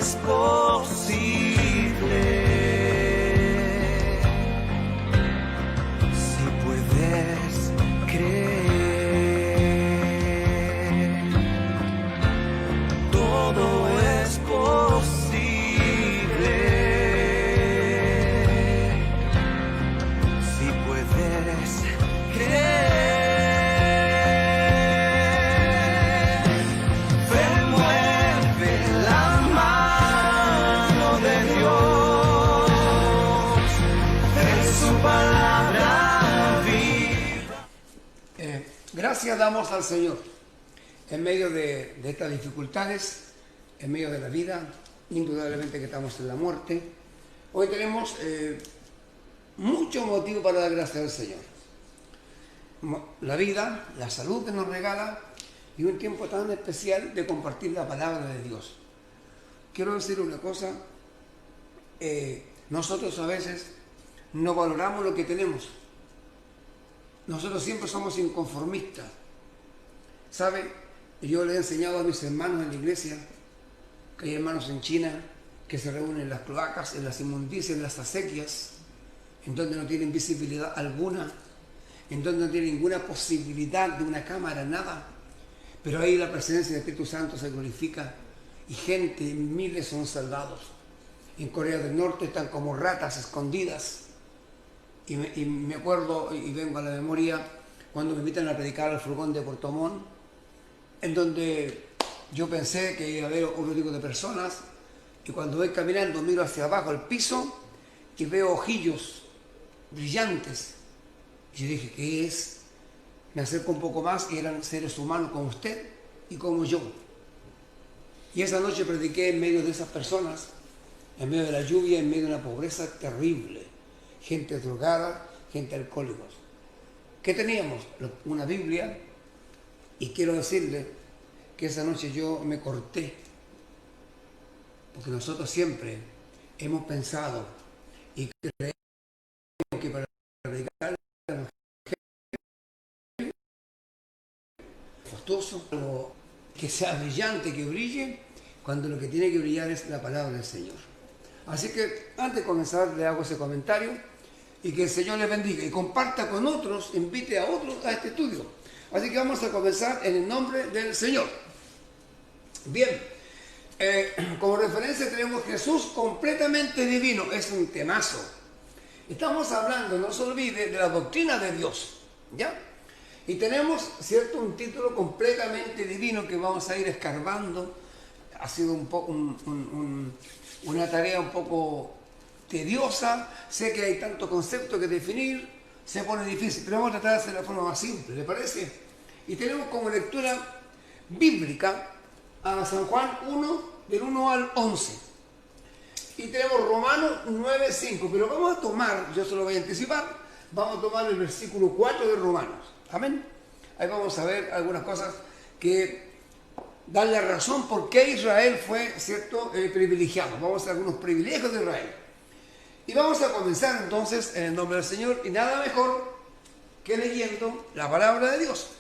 es posible. Si puedes creer, todo es posible. Si puedes creer. Gracias damos al Señor en medio de estas dificultades, en medio de la vida, indudablemente que estamos en la muerte. Hoy tenemos mucho motivo para dar gracias al Señor. La vida, la salud que nos regala y un tiempo tan especial de compartir la palabra de Dios. Quiero decir una cosa, nosotros a veces no valoramos lo que tenemos. Nosotros siempre somos inconformistas. ¿Sabe? Yo le he enseñado a mis hermanos en la iglesia que hay hermanos en China que se reúnen en las cloacas, en las inmundicias, en las acequias, en donde no tienen visibilidad alguna, en donde no tienen ninguna posibilidad de una cámara, nada. Pero ahí la presencia del Espíritu Santo se glorifica y gente, miles son salvados. En Corea del Norte están como ratas escondidas. Y me acuerdo y vengo a la memoria cuando me invitan a predicar al furgón de Puerto Montt, en donde yo pensé que iba a haber otro tipo de personas, y cuando voy caminando miro hacia abajo al piso y veo ojillos brillantes. Y yo dije, ¿qué es? Me acerco un poco más y eran seres humanos como usted y como yo. Y esa noche prediqué en medio de esas personas, en medio de la lluvia, en medio de una pobreza terrible. Gente drogada, gente alcohólicos. ¿Qué teníamos? Una Biblia, y quiero decirle que esa noche yo me corté, porque nosotros siempre hemos pensado y creemos que para predicar fastuoso, algo que sea brillante, que brille, cuando lo que tiene que brillar es la palabra del Señor. Así que antes de comenzar le hago ese comentario y que el Señor les bendiga y comparta con otros, invite a otros a este estudio. Así que vamos a comenzar en el nombre del Señor. Bien, como referencia tenemos Jesús completamente divino, es un temazo. Estamos hablando, no se olvide, de la doctrina de Dios, ¿ya? Y tenemos, ¿cierto?, un título completamente divino que vamos a ir escarbando. Ha sido un poco una tarea un poco tediosa, sé que hay tanto concepto que definir, se pone difícil, pero vamos a tratar de hacer de la forma más simple, ¿le parece? Y tenemos como lectura bíblica a San Juan 1, del 1 al 11. Y tenemos Romanos 9, 5, pero vamos a tomar, yo se lo voy a anticipar, vamos a tomar el versículo 4 de Romanos. Amén. Ahí vamos a ver algunas cosas que dan la razón por qué Israel fue, ¿cierto?, privilegiado. Vamos a ver algunos privilegios de Israel. Y vamos a comenzar entonces en el nombre del Señor, y nada mejor que leyendo la palabra de Dios.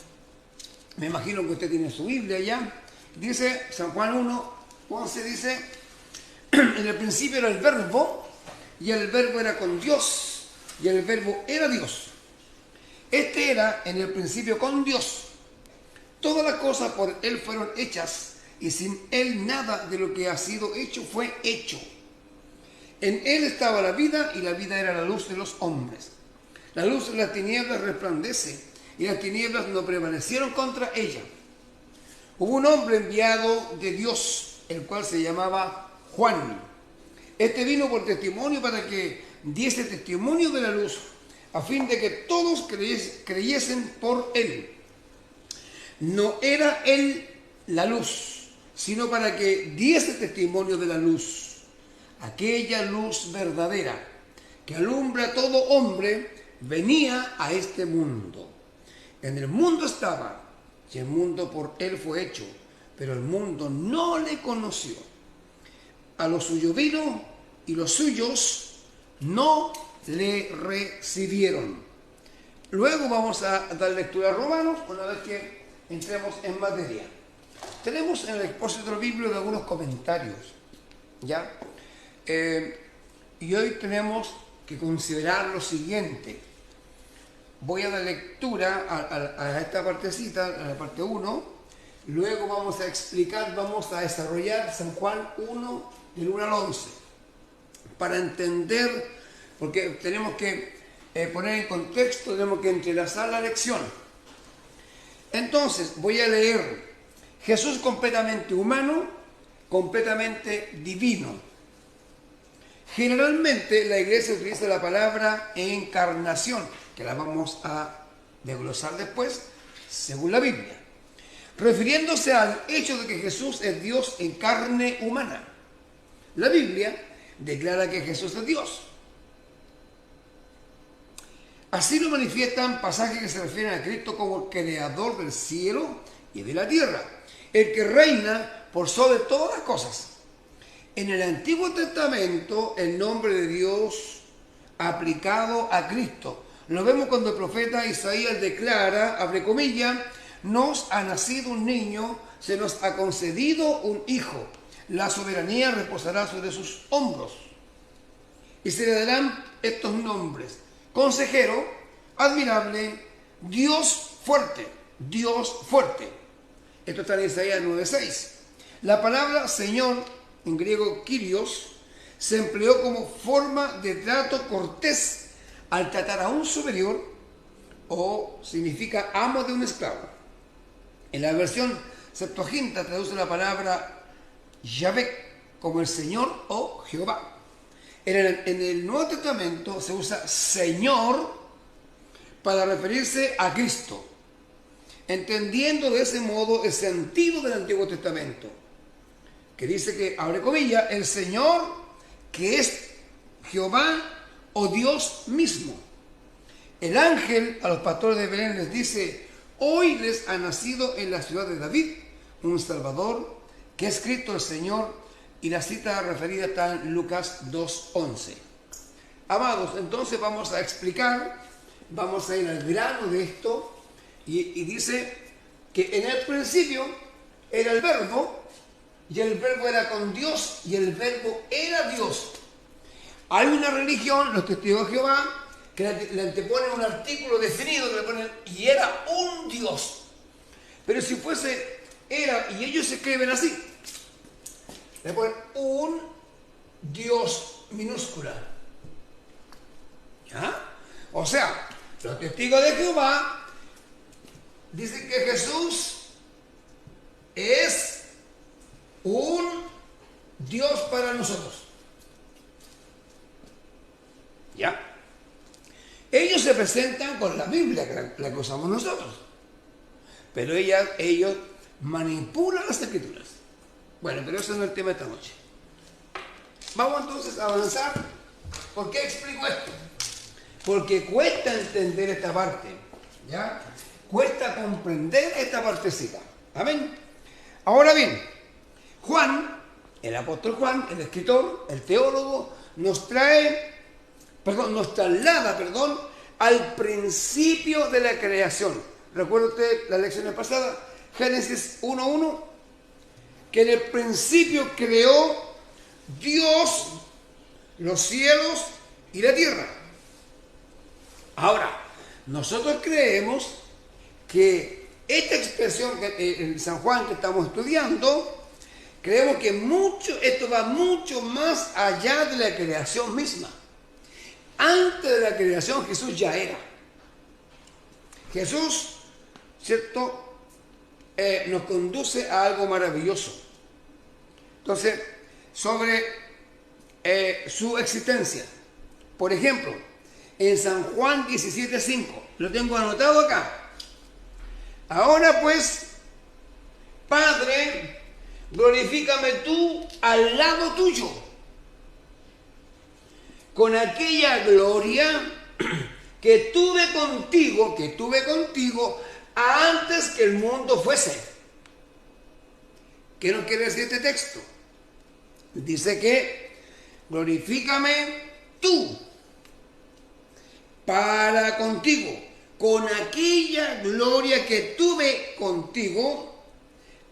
Me imagino que usted tiene su Biblia ya. Dice San Juan 1, 11, dice: en el principio era el Verbo, y el Verbo era con Dios, y el Verbo era Dios. Este era en el principio con Dios. Todas las cosas por Él fueron hechas, y sin Él nada de lo que ha sido hecho fue hecho. En Él estaba la vida, y la vida era la luz de los hombres. La luz de las tinieblas resplandece, y las tinieblas no prevalecieron contra ella. Hubo un hombre enviado de Dios, el cual se llamaba Juan. Este vino por testimonio para que diese testimonio de la luz, a fin de que todos creyesen por Él. No era Él la luz, sino para que diese testimonio de la luz. Aquella luz verdadera que alumbra a todo hombre venía a este mundo. En el mundo estaba, y el mundo por Él fue hecho, pero el mundo no le conoció. A lo suyo vino, y los suyos no le recibieron. Luego vamos a dar lectura a Romanos, una vez que entremos en materia. Tenemos en el expositor bíblico algunos comentarios. ¿Ya? Y hoy tenemos que considerar lo siguiente. Voy a dar lectura a esta partecita, a la parte 1. Luego vamos a explicar, vamos a desarrollar San Juan 1, del 1 al 11. Para entender, porque tenemos que poner en contexto, tenemos que entrelazar la lección. Entonces, voy a leer Jesús completamente humano, completamente divino. Generalmente la iglesia utiliza la palabra encarnación, que la vamos a desglosar después, según la Biblia, refiriéndose al hecho de que Jesús es Dios en carne humana. La Biblia declara que Jesús es Dios. Así lo manifiestan pasajes que se refieren a Cristo como el creador del cielo y de la tierra, el que reina por sobre todas las cosas. En el Antiguo Testamento, el nombre de Dios aplicado a Cristo lo vemos cuando el profeta Isaías declara, abre comillas, nos ha nacido un niño, se nos ha concedido un hijo, la soberanía reposará sobre sus hombros. Y se le darán estos nombres: Consejero, Admirable, Dios fuerte, Dios fuerte. Esto está en Isaías 9:6. La palabra Señor, en griego Kyrios, se empleó como forma de trato cortés al tratar a un superior, o significa amo de un esclavo. En la versión Septuaginta traduce la palabra Yahvé como el Señor o Jehová. En el Nuevo Testamento se usa Señor para referirse a Cristo, entendiendo de ese modo el sentido del Antiguo Testamento, que dice que, abre comillas, el Señor, que es Jehová o Dios mismo. El ángel a los pastores de Belén les dice: hoy les ha nacido en la ciudad de David un Salvador, que es Cristo el Señor. Y la cita referida está en Lucas 2:11. Amados, entonces vamos a explicar, vamos a ir al grano de esto, y dice que en el principio era el verbo, y el verbo era con Dios, y el verbo era Dios. Hay una religión, los testigos de Jehová, que le anteponen un artículo definido, que le ponen, y era un Dios. Pero si fuese, era, y ellos se escriben así, le ponen un Dios minúscula. ¿Ya? O sea, los testigos de Jehová dicen que Jesús es un Dios para nosotros. ¿Ya? Ellos se presentan con la Biblia, la que usamos nosotros. Pero ellos manipulan las escrituras. Bueno, pero eso no es el tema de esta noche. Vamos entonces a avanzar. ¿Por qué explico esto? Porque cuesta entender esta parte, ¿ya? Cuesta comprender esta partecita. ¿Amén? Ahora bien, Juan, el apóstol Juan, el escritor, el teólogo, nos traslada, al principio de la creación. ¿Recuerda usted las lecciones pasadas? Génesis 1:1. Que en el principio creó Dios los cielos y la tierra. Ahora, nosotros creemos que esta expresión en San Juan que estamos estudiando, creemos que esto va mucho más allá de la creación misma. Antes de la creación Jesús ya era. Jesús, ¿cierto?, nos conduce a algo maravilloso. Entonces, sobre su existencia, por ejemplo, en San Juan 17:5, lo tengo anotado acá. Ahora pues, Padre, glorifícame tú al lado tuyo, con aquella gloria que tuve contigo antes que el mundo fuese. ¿Qué nos quiere decir este texto? Dice que glorifícame tú para contigo, con aquella gloria que tuve contigo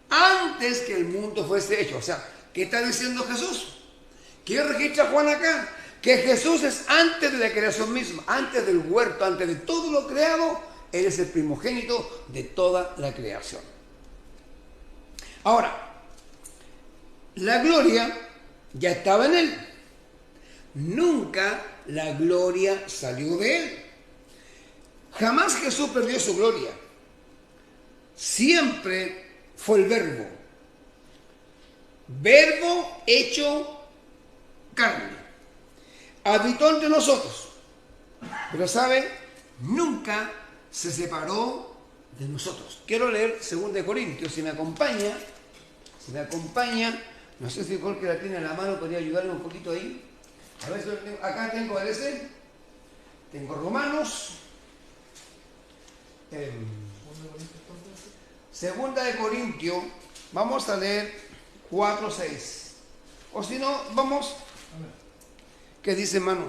antes que el mundo fuese hecho. O sea, ¿qué está diciendo Jesús? ¿Qué registra Juan acá? Que Jesús es antes de la creación misma, antes del huerto, antes de todo lo creado. Él es el primogénito de toda la creación. Ahora, la gloria ya estaba en Él. Nunca la gloria salió de Él. Jamás Jesús perdió su gloria. Siempre fue el verbo. Verbo hecho carne. Habitó entre nosotros. Pero ¿sabe? Nunca se separó de nosotros. Quiero leer 2 Corintios, si me acompaña. No sé si Jorge la tiene en la mano, podría ayudarme un poquito ahí. A ver, acá tengo, parece. Tengo Romanos. Segunda de Corintios, vamos a leer 4:6. O si no, vamos. ¿Qué dice, hermano?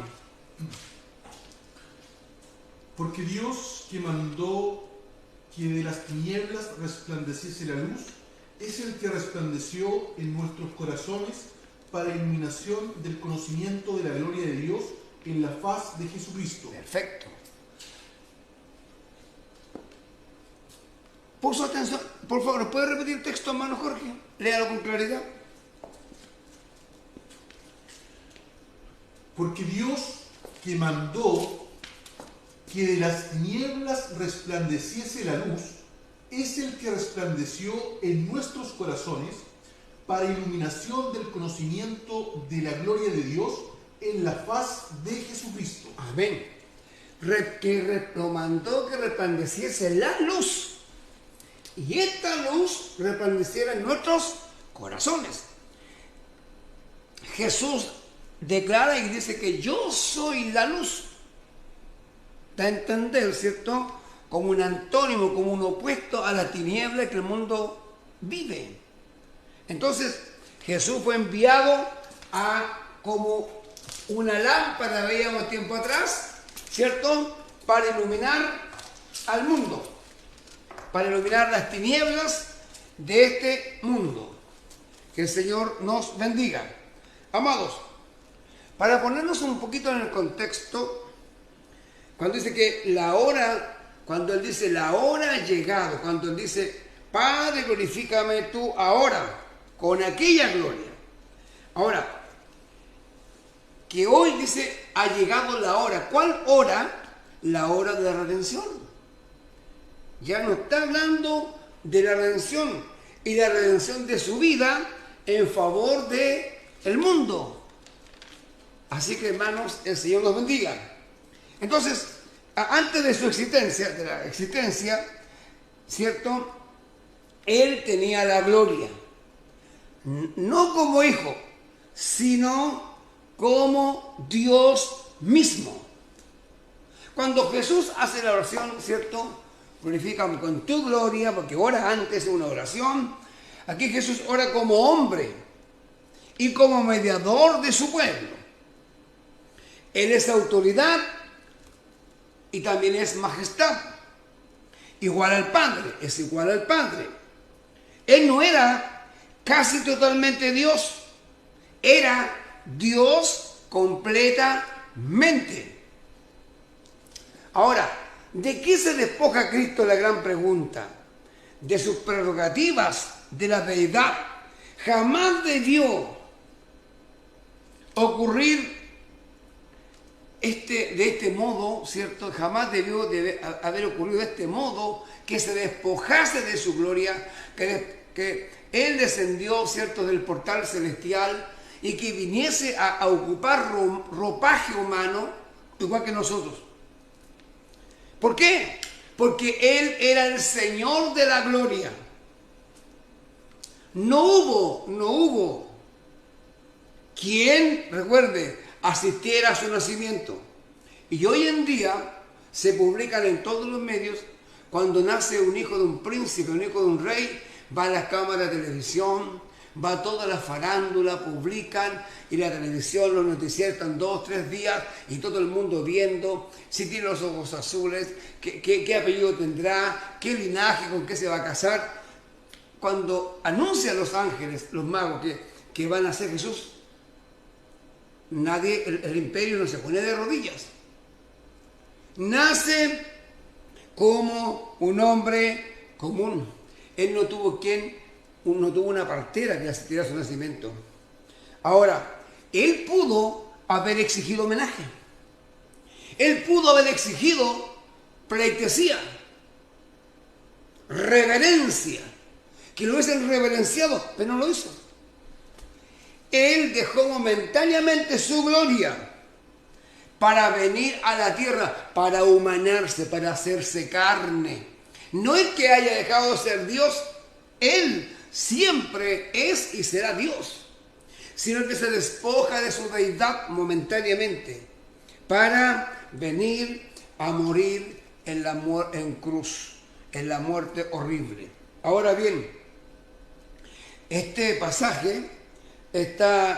Porque Dios, que mandó que de las tinieblas resplandeciese la luz, es el que resplandeció en nuestros corazones para iluminación del conocimiento de la gloria de Dios en la faz de Jesucristo. Perfecto. Puso atención. Por favor, ¿puede repetir el texto, hermano Jorge? Léalo con claridad. Porque Dios, que mandó que de las tinieblas resplandeciese la luz, es el que resplandeció en nuestros corazones para iluminación del conocimiento de la gloria de Dios en la faz de Jesucristo. Amén. Lo mandó que resplandeciese la luz. Y esta luz resplandeciera en nuestros corazones. Jesús declara y dice que yo soy la luz. Da a entender, ¿cierto? Como un antónimo, como un opuesto a la tiniebla que el mundo vive. Entonces, Jesús fue enviado como una lámpara, veíamos tiempo atrás, ¿cierto? Para iluminar al mundo, para iluminar las tinieblas de este mundo. Que el Señor nos bendiga. Amados, para ponernos un poquito en el contexto, cuando dice que la hora, cuando Él dice la hora ha llegado, cuando Él dice, Padre, glorifícame tú ahora, con aquella gloria. Ahora, que hoy dice, ha llegado la hora. ¿Cuál hora? La hora de la redención. Ya no está hablando de la redención y la redención de su vida en favor de el mundo. Así que, hermanos, el Señor nos bendiga. Entonces, antes de su existencia, ¿cierto? Él tenía la gloria, no como hijo, sino como Dios mismo. Cuando Jesús hace la oración, ¿cierto? Glorifícame con tu gloria, porque ora antes de una oración. Aquí Jesús ora como hombre y como mediador de su pueblo. Él es autoridad y también es majestad. Igual al Padre, es igual al Padre. Él no era casi totalmente Dios, era Dios completamente. Ahora, ¿de qué se despoja Cristo? La gran pregunta. De sus prerrogativas de la deidad. Jamás debió ocurrir de este modo, ¿cierto? Jamás debió haber ocurrido de este modo que se despojase de su gloria, que Él descendió, ¿cierto?, del portal celestial y que viniese a ocupar ropaje humano igual que nosotros. ¿Por qué? Porque Él era el Señor de la gloria. No hubo quien, recuerde, asistiera a su nacimiento. Y hoy en día se publican en todos los medios, cuando nace un hijo de un príncipe, un hijo de un rey, va a las cámaras de televisión, va a toda la farándula, publican, y la televisión, los noticiarios están 2 o 3 días y todo el mundo viendo si tiene los ojos azules, qué apellido tendrá, qué linaje, con qué se va a casar. Cuando anuncian los ángeles, los magos, que van a ser Jesús, nadie, el imperio no se pone de rodillas. Nace como un hombre común. Él no tuvo una partera que asistiera a su nacimiento. Ahora, él pudo haber exigido homenaje. Él pudo haber exigido pleitesía, reverencia, que lo hubiesen reverenciado, pero no lo hizo. Él dejó momentáneamente su gloria para venir a la tierra, para humanarse, para hacerse carne. No es que haya dejado de ser Dios, Él siempre es y será Dios, sino que se despoja de su deidad momentáneamente para venir a morir en cruz, en la muerte horrible. Ahora bien, este pasaje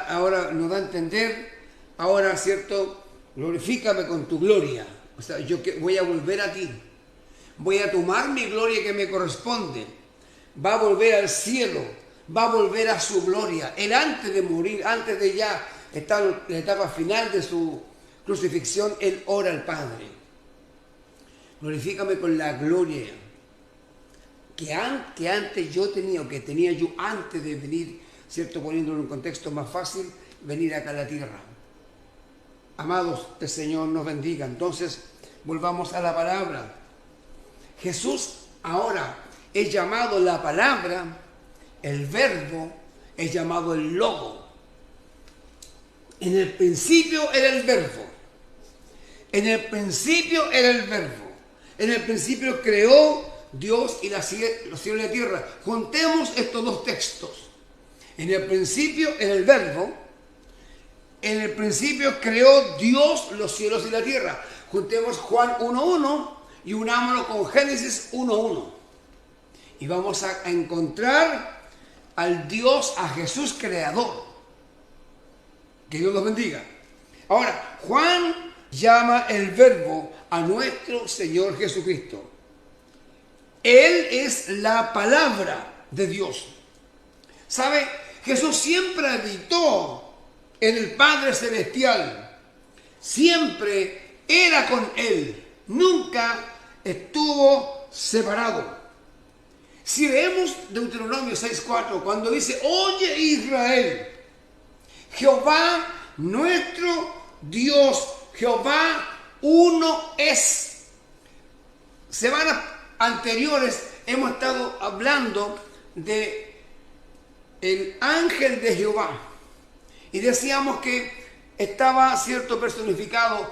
ahora nos da a entender, ahora, ¿cierto? Glorifícame con tu gloria. O sea, voy a volver a ti. Voy a tomar mi gloria que me corresponde. Va a volver al cielo. Va a volver a su gloria. Él antes de morir, antes de ya estar en la etapa final de su crucifixión, él ora al Padre. Glorifícame con la gloria que antes yo tenía, o que tenía yo antes de venir, ¿cierto? Poniéndolo en un contexto más fácil, venir acá a la tierra. Amados, el Señor nos bendiga. Entonces, volvamos a la palabra. Jesús ahora es llamado la palabra, el verbo, es llamado el logo. En el principio era el verbo. En el principio era el verbo. En el principio creó Dios y los cielos y la tierra. Juntemos estos dos textos. En el principio era el verbo. En el principio creó Dios los cielos y la tierra. Juntemos Juan 1.1 y unámoslo con Génesis 1.1. Y vamos a encontrar al Dios, a Jesús creador. Que Dios los bendiga. Ahora, Juan llama el verbo a nuestro Señor Jesucristo. Él es la palabra de Dios. ¿Sabe? Jesús siempre habitó en el Padre Celestial. Siempre era con Él. Nunca estuvo separado. Si leemos Deuteronomio 6.4, cuando dice, oye Israel, Jehová nuestro Dios, Jehová uno es. Semanas anteriores hemos estado hablando de el ángel de Jehová. Y decíamos que estaba, cierto, personificado,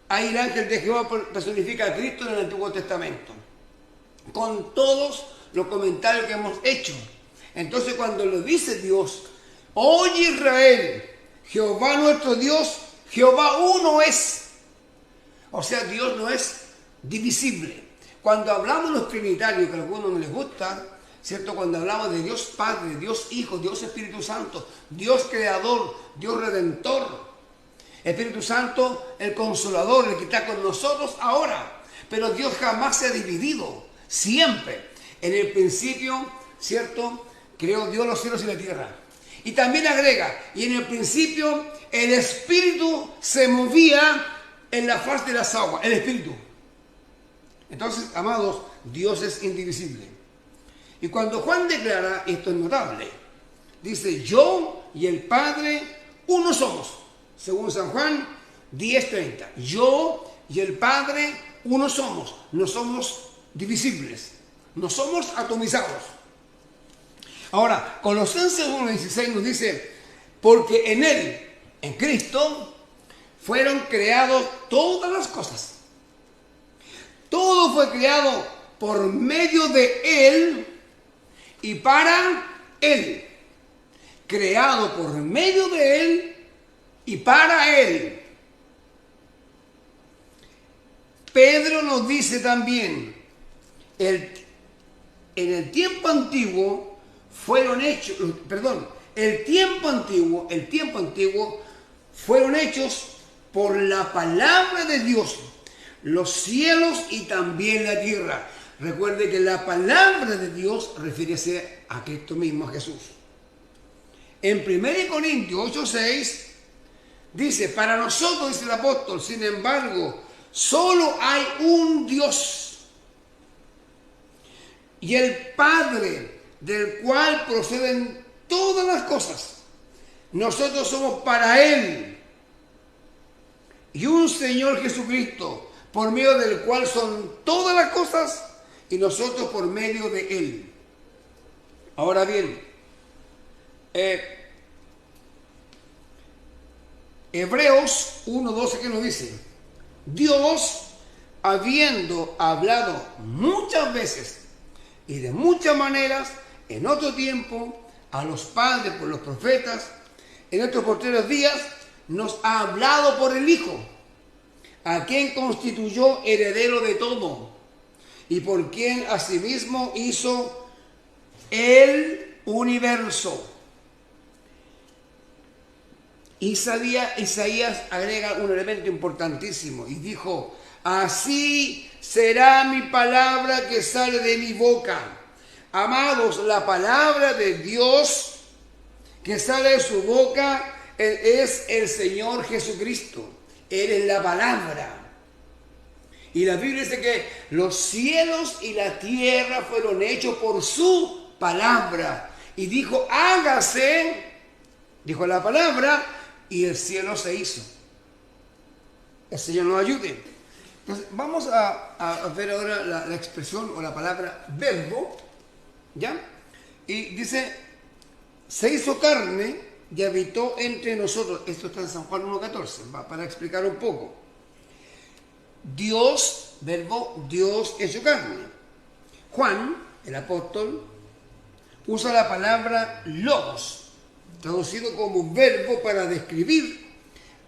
ahí el ángel de Jehová personifica a Cristo en el Antiguo Testamento. Con todos los comentarios que hemos hecho. Entonces cuando lo dice Dios, oye Israel, Jehová nuestro Dios, Jehová uno es. O sea, Dios no es divisible. Cuando hablamos de los trinitarios, que a algunos no les gusta, ¿cierto? Cuando hablamos de Dios Padre, Dios Hijo, Dios Espíritu Santo, Dios Creador, Dios Redentor, Espíritu Santo, el Consolador, el que está con nosotros ahora. Pero Dios jamás se ha dividido, siempre. En el principio, ¿cierto? Creó Dios los cielos y la tierra. Y también agrega, y en el principio el Espíritu se movía en la faz de las aguas, el Espíritu. Entonces, amados, Dios es indivisible. Y cuando Juan declara, esto es notable, dice, yo y el Padre uno somos, según San Juan 10:30. Yo y el Padre uno somos, no somos divisibles, no somos atomizados. Ahora, Colosenses 1:16 nos dice, porque en Él, en Cristo, fueron creadas todas las cosas. Todo fue creado por medio de Él y para Él. Creado por medio de Él y para Él. Pedro nos dice también, en el tiempo antiguo fueron hechos, el tiempo antiguo fueron hechos por la palabra de Dios, los cielos y también la tierra. Recuerde que la palabra de Dios refiere a Cristo mismo, a Jesús. En 1 Corintios 8:6 Dice, para nosotros, dice el apóstol, sin embargo, solo hay un Dios y el Padre, del cual proceden todas las cosas. Nosotros somos para Él y un Señor Jesucristo, por medio del cual son todas las cosas y nosotros por medio de Él. Ahora bien, Hebreos 1:12, ¿qué nos dice? Dios, habiendo hablado muchas veces y de muchas maneras en otro tiempo a los padres por los profetas, en estos postreros días nos ha hablado por el Hijo, a quien constituyó heredero de todo y por quien asimismo hizo el universo. Isaías agrega un elemento importantísimo y dijo, así será mi palabra que sale de mi boca. Amados, la palabra de Dios que sale de su boca es el Señor Jesucristo. Él es la palabra. Y la Biblia dice que los cielos y la tierra fueron hechos por su palabra. Y dijo, hágase, dijo la palabra, y el cielo se hizo. El Señor nos ayude. Entonces, vamos a ver ahora la expresión o la palabra verbo, ¿ya? Y dice, se hizo carne y habitó entre nosotros. Esto está en San Juan 1:14, para explicar un poco. Dios, verbo, Dios hecho carne. Juan, el apóstol, usa la palabra logos, traducido como verbo para describir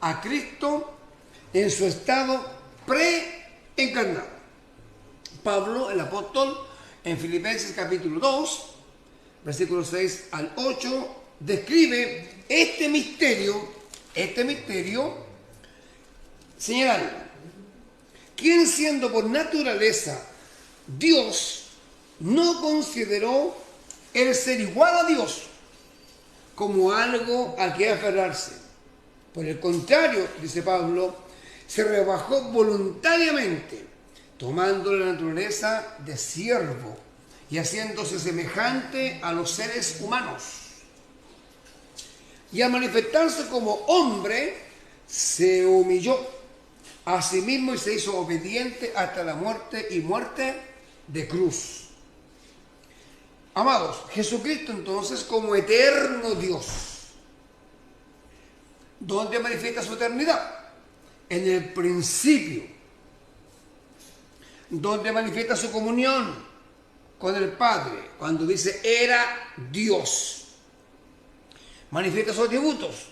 a Cristo en su estado preencarnado. Pablo, el apóstol, en Filipenses capítulo 2, versículos 6 al 8, describe este misterio señalando, quien siendo por naturaleza Dios, no consideró el ser igual a Dios como algo a que aferrarse. Por el contrario, dice Pablo, se rebajó voluntariamente, tomando la naturaleza de siervo y haciéndose semejante a los seres humanos. Y al manifestarse como hombre, se humilló a sí mismo y se hizo obediente hasta la muerte y muerte de cruz. Amados, Jesucristo entonces como eterno Dios, ¿dónde manifiesta su eternidad? En el principio. ¿Dónde manifiesta su comunión con el Padre? Cuando dice era Dios. Manifiesta sus atributos,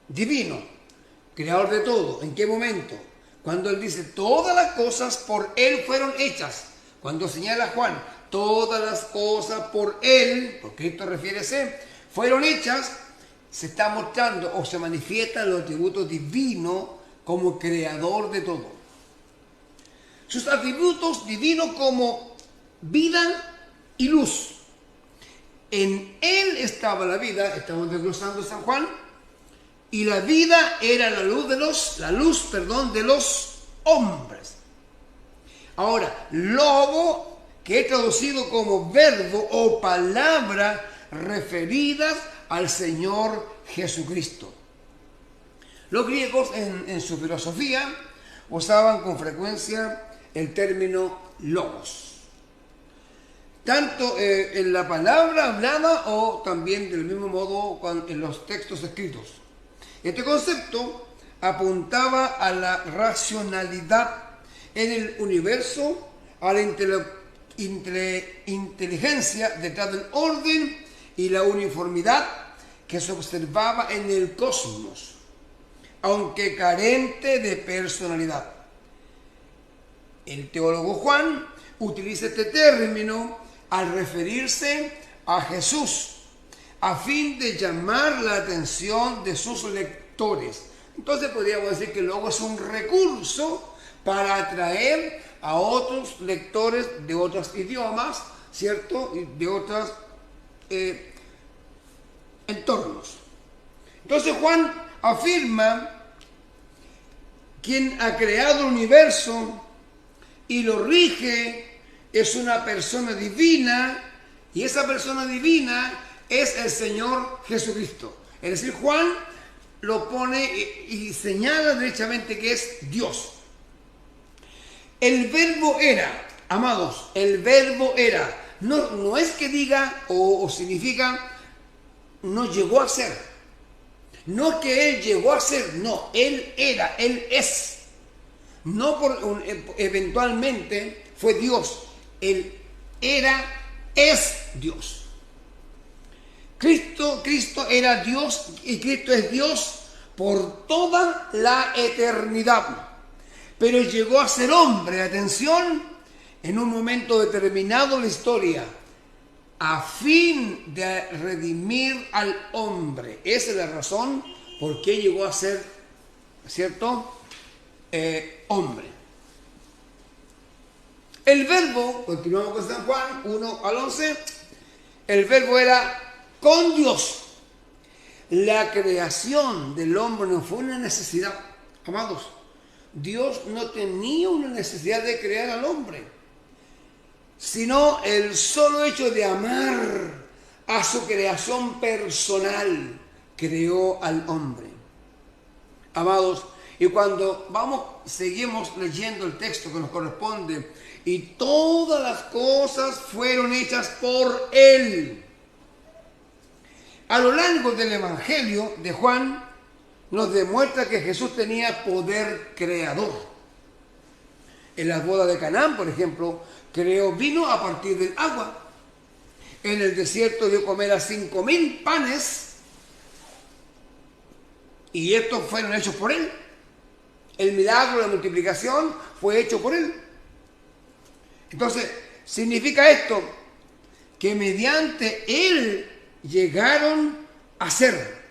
divino, creador de todo. ¿En qué momento? Cuando Él dice todas las cosas por Él fueron hechas. Cuando señala Juan, todas las cosas por Él, porque esto refiere a ser, fueron hechas, se está mostrando o se manifiestan los atributos divinos como creador de todo. Sus atributos divinos como vida y luz. En Él estaba la vida, estamos desglosando San Juan, y la vida era la luz de los hombres. Ahora, logo, que he traducido como verbo o palabra referidas al Señor Jesucristo. Los griegos en su filosofía usaban con frecuencia el término logos, tanto en la palabra hablada o también del mismo modo en los textos escritos. Este concepto apuntaba a la racionalidad en el universo, a la inteligencia detrás del orden y la uniformidad que se observaba en el cosmos, aunque carente de personalidad. El teólogo Juan utiliza este término al referirse a Jesús, a fin de llamar la atención de sus lectores. Entonces podríamos decir que luego es un recurso para atraer a otros lectores de otros idiomas, ¿cierto? Y de otros entornos. Entonces Juan afirma quien ha creado el universo y lo rige, es una persona divina, y esa persona divina es el Señor Jesucristo. Es decir, Juan lo pone y señala derechamente que es Dios. El verbo era, amados, el verbo era. No es que diga o significa no llegó a ser. No es que Él llegó a ser, no, Él era, Él es. No eventualmente fue Dios. Él era, es Dios. Cristo era Dios y Cristo es Dios por toda la eternidad. Pero llegó a ser hombre, atención, en un momento determinado de la historia, a fin de redimir al hombre. Esa es la razón por qué llegó a ser, ¿cierto?, hombre. El verbo, continuamos con San Juan 1 al 11, el verbo era con Dios. La creación del hombre no fue una necesidad, amados. Dios no tenía una necesidad de crear al hombre, sino el solo hecho de amar a su creación personal creó al hombre. Amados, y cuando seguimos leyendo el texto que nos corresponde, y todas las cosas fueron hechas por Él. A lo largo del Evangelio de Juan nos demuestra que Jesús tenía poder creador. En las bodas de Canaán, por ejemplo, creó vino a partir del agua. En el desierto dio comer a 5,000 panes y estos fueron hechos por Él. El milagro de la multiplicación fue hecho por Él. Entonces, significa esto que mediante Él llegaron a ser.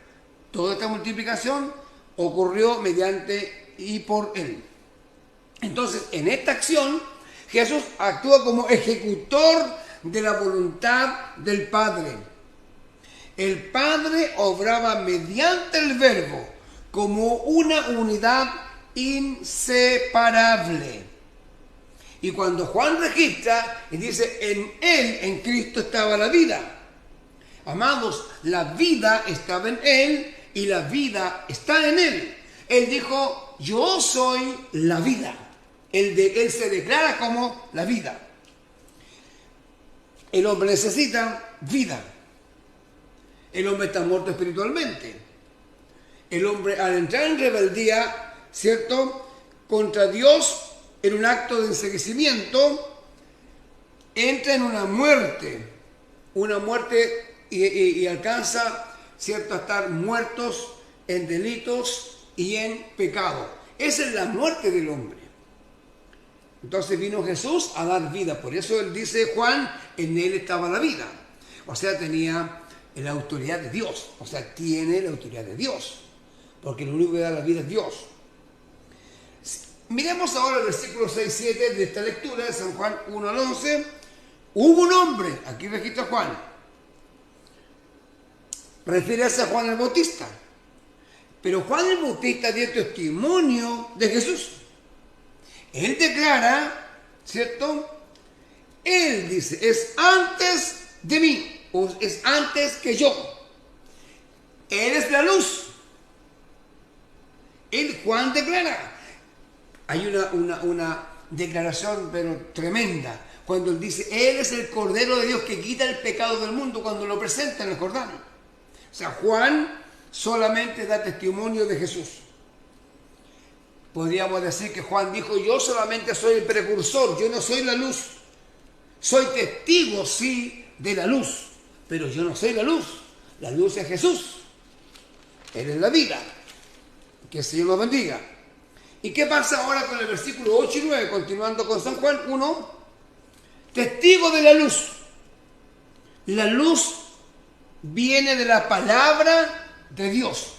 Toda esta multiplicación ocurrió mediante y por Él. Entonces, en esta acción, Jesús actúa como ejecutor de la voluntad del Padre. El Padre obraba mediante el Verbo como una unidad inseparable. Y cuando Juan registra y dice, en Él, en Cristo estaba la vida. Amados, la vida estaba en Él y la vida está en Él. Él dijo, yo soy la vida. Él se declara como la vida. El hombre necesita vida. El hombre está muerto espiritualmente. El hombre, al entrar en rebeldía, ¿cierto?, contra Dios, en un acto de enseguecimiento, entra en una muerte y alcanza, ¿cierto?, a estar muertos en delitos y en pecado. Esa es la muerte del hombre. Entonces vino Jesús a dar vida. Por eso él dice, Juan, en Él estaba la vida. O sea, tenía la autoridad de Dios. O sea, tiene la autoridad de Dios. Porque lo único que da la vida es Dios. Miremos ahora el versículo 6-7 de esta lectura de San Juan 1 al 11. Hubo un hombre, aquí registra Juan. Refiere a Juan el Bautista. Pero Juan el Bautista dio testimonio de Jesús. Él declara, ¿cierto? Él dice, es antes de mí, o es antes que yo. Él es la luz. Juan declara. Hay una declaración, pero tremenda, cuando él dice, Él es el Cordero de Dios que quita el pecado del mundo, cuando lo presenta en el Jordán. O sea, Juan solamente da testimonio de Jesús. Podríamos decir que Juan dijo, yo solamente soy el precursor, yo no soy la luz. Soy testigo, sí, de la luz, pero yo no soy la luz. La luz es Jesús. Él es la vida. Que el Señor nos bendiga. ¿Y qué pasa ahora con el versículo 8 y 9? Continuando con San Juan 1. Testigo de la luz. La luz viene de la palabra de Dios.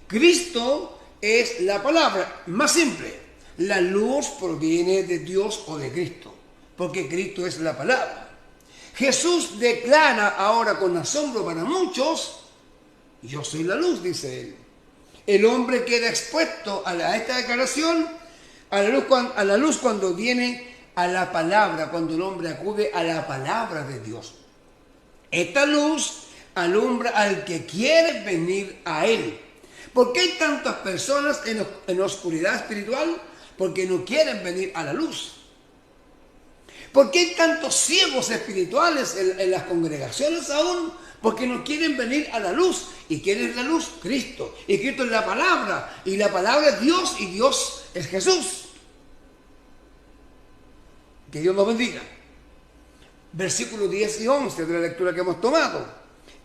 Cristo es la palabra. Más simple, la luz proviene de Dios o de Cristo, porque Cristo es la palabra. Jesús declara ahora con asombro para muchos, yo soy la luz, dice él. El hombre queda expuesto a esta declaración a la luz cuando viene a la palabra, cuando el hombre acude a la palabra de Dios. Esta luz alumbra al que quiere venir a él. ¿Por qué hay tantas personas en la oscuridad espiritual? Porque no quieren venir a la luz. ¿Por qué hay tantos ciegos espirituales en las congregaciones aún? Porque no quieren venir a la luz. ¿Y quién es la luz? Cristo. Y Cristo es la palabra. Y la palabra es Dios y Dios es Jesús. Que Dios nos bendiga. Versículos 10 y 11 de la lectura que hemos tomado.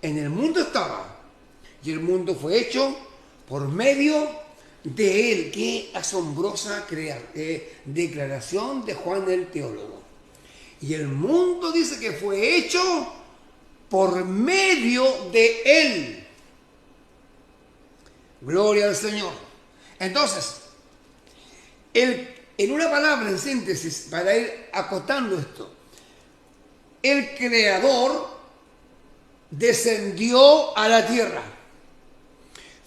En el mundo estaba, y el mundo fue hecho por medio de él. Qué asombrosa declaración de Juan el teólogo. Y el mundo dice que fue hecho por medio de él. Gloria al Señor. Entonces, en una palabra, en síntesis, para ir acotando esto, el Creador descendió a la tierra.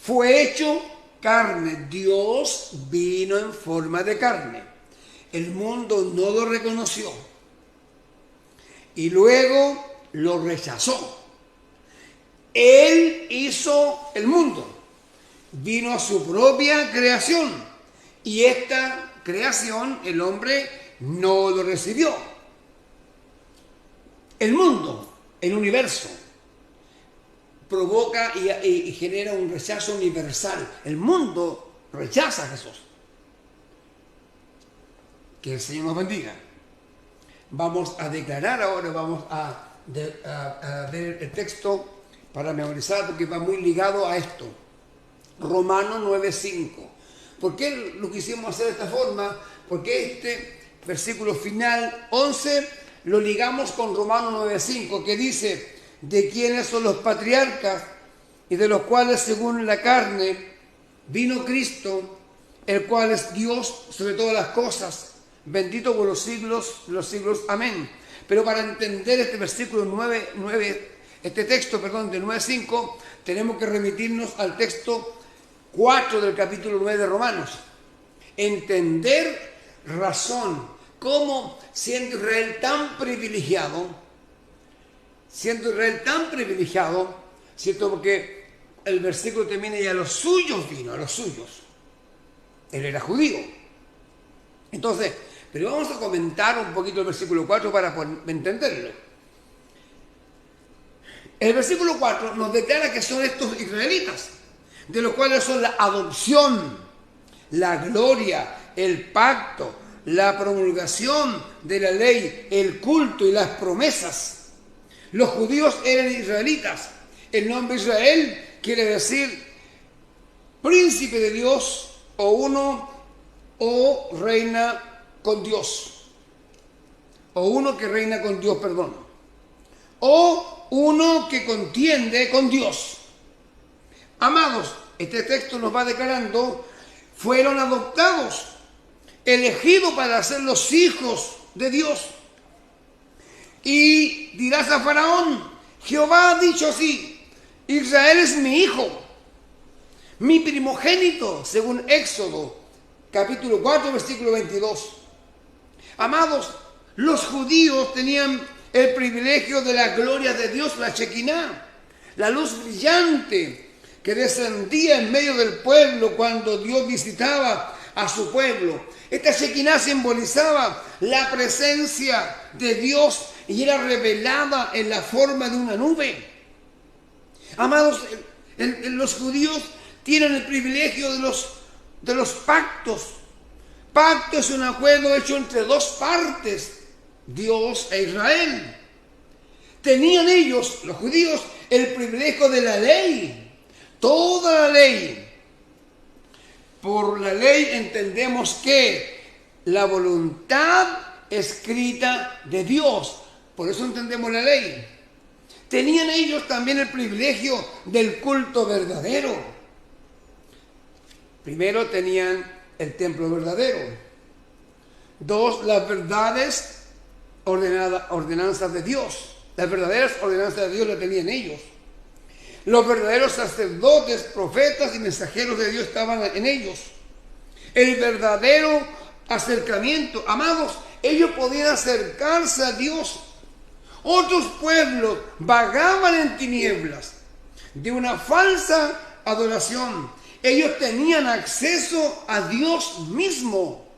Fue hecho carne. Dios vino en forma de carne. El mundo no lo reconoció. Y luego lo rechazó. Él hizo el mundo. Vino a su propia creación. Y esta creación el hombre no lo recibió. El mundo, el universo, provoca y genera un rechazo universal. El mundo rechaza a Jesús. Que el Señor nos bendiga. Vamos a declarar ahora, vamos a ver el texto para memorizar, porque va muy ligado a esto. Romanos 9:5. ¿Por qué lo quisimos hacer de esta forma? Porque este versículo final 11 lo ligamos con Romanos 9:5, que dice: de quiénes son los patriarcas y de los cuales según la carne vino Cristo, el cual es Dios sobre todas las cosas, bendito por los siglos, amén. Pero para entender este versículo 9, este texto, de 9:5, tenemos que remitirnos al texto 4 del capítulo 9 de Romanos. Entender razón, cómo siendo Israel tan privilegiado, ¿cierto? Porque el versículo termina y a los suyos vino, a los suyos. Él era judío. Entonces, pero vamos a comentar un poquito el versículo 4 para entenderlo. El versículo 4 nos declara que son estos israelitas, de los cuales son la adopción, la gloria, el pacto, la promulgación de la ley, el culto y las promesas. Los judíos eran israelitas. El nombre Israel quiere decir príncipe de Dios, o uno, o reina con Dios. O uno que reina con Dios, perdón. O uno que contiende con Dios. Amados, este texto nos va declarando, fueron adoptados, elegidos para ser los hijos de Dios. Y dirás a Faraón: Jehová ha dicho así, Israel es mi hijo, mi primogénito, según Éxodo, capítulo 4, versículo 22. Amados, los judíos tenían el privilegio de la gloria de Dios, la Shekinah, la luz brillante que descendía en medio del pueblo cuando Dios visitaba a su pueblo. Esta Shekinah simbolizaba la presencia de Dios y era revelada en la forma de una nube. Amados, los judíos tienen el privilegio de los pactos. Pacto es un acuerdo hecho entre dos partes, Dios e Israel. Tenían ellos, los judíos, el privilegio de la ley. Toda la ley. Por la ley entendemos que la voluntad escrita de Dios. Por eso entendemos la ley. Tenían ellos también el privilegio del culto verdadero. Primero tenían el templo verdadero. Dos, las verdades ordenanzas de Dios. Las verdaderas ordenanzas de Dios las tenían ellos. Los verdaderos sacerdotes, profetas y mensajeros de Dios estaban en ellos. El verdadero acercamiento, amados, ellos podían acercarse a Dios. Otros pueblos vagaban en tinieblas de una falsa adoración. Ellos tenían acceso a Dios mismo.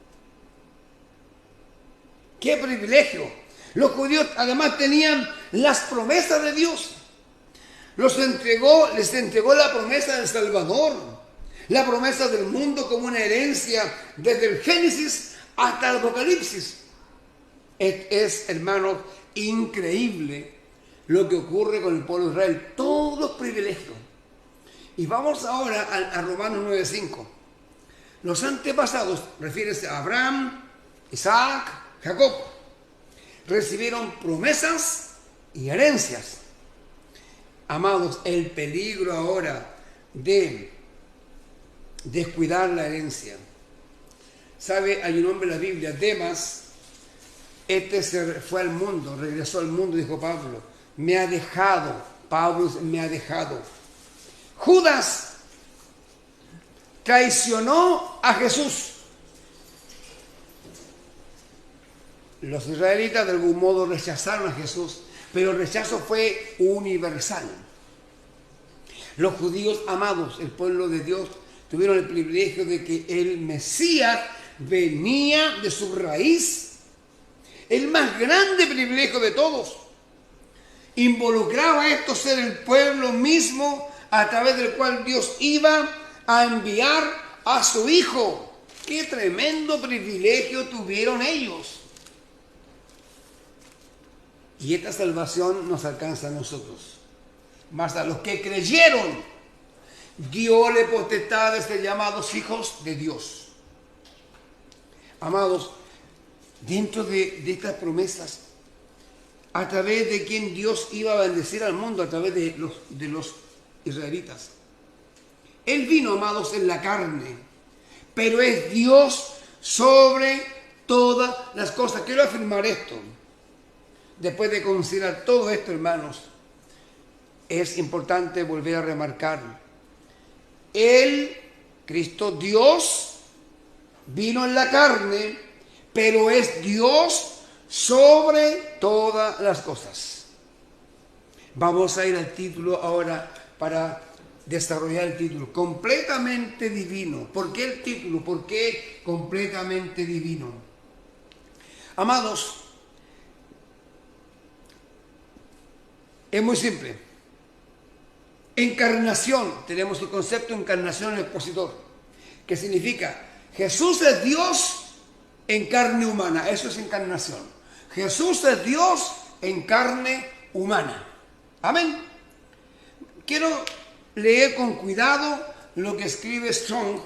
¡Qué privilegio! Los judíos además tenían las promesas de Dios. Les entregó la promesa del Salvador, la promesa del mundo como una herencia desde el Génesis hasta el Apocalipsis. Es, hermanos, increíble lo que ocurre con el pueblo de Israel. Todos los privilegios. Y vamos ahora a Romanos 9:5. Los antepasados, refiere a Abraham, Isaac, Jacob, recibieron promesas y herencias. Amados, el peligro ahora de descuidar la herencia. ¿Sabe? Hay un hombre en la Biblia, Demas. Se fue al mundo, regresó al mundo, dijo Pablo. Me ha dejado, Pablo me ha dejado. Judas traicionó a Jesús. Los israelitas de algún modo rechazaron a Jesús, pero el rechazo fue universal. Los judíos amados, el pueblo de Dios, tuvieron el privilegio de que el Mesías venía de su raíz. El más grande privilegio de todos. Involucraba esto ser el pueblo mismo a través del cual Dios iba a enviar a su Hijo. ¡Qué tremendo privilegio tuvieron ellos! Y esta salvación nos alcanza a nosotros. Mas a los que creyeron, diole potestad de ser llamados hijos de Dios. Amados, dentro de estas promesas, a través de quien Dios iba a bendecir al mundo, a través de los israelitas. Él vino, amados, en la carne, pero es Dios sobre todas las cosas. Quiero afirmar esto. Después de considerar todo esto, hermanos, es importante volver a remarcar. Él, Cristo Dios, vino en la carne, pero es Dios sobre todas las cosas. Vamos a ir al título ahora para desarrollar el título. Completamente divino. ¿Por qué el título? ¿Por qué completamente divino? Amados, es muy simple. Encarnación, tenemos el concepto de encarnación en el expositor, que significa Jesús es Dios en carne humana. Eso es encarnación. Jesús es Dios en carne humana. Amén. Quiero leer con cuidado lo que escribe Strong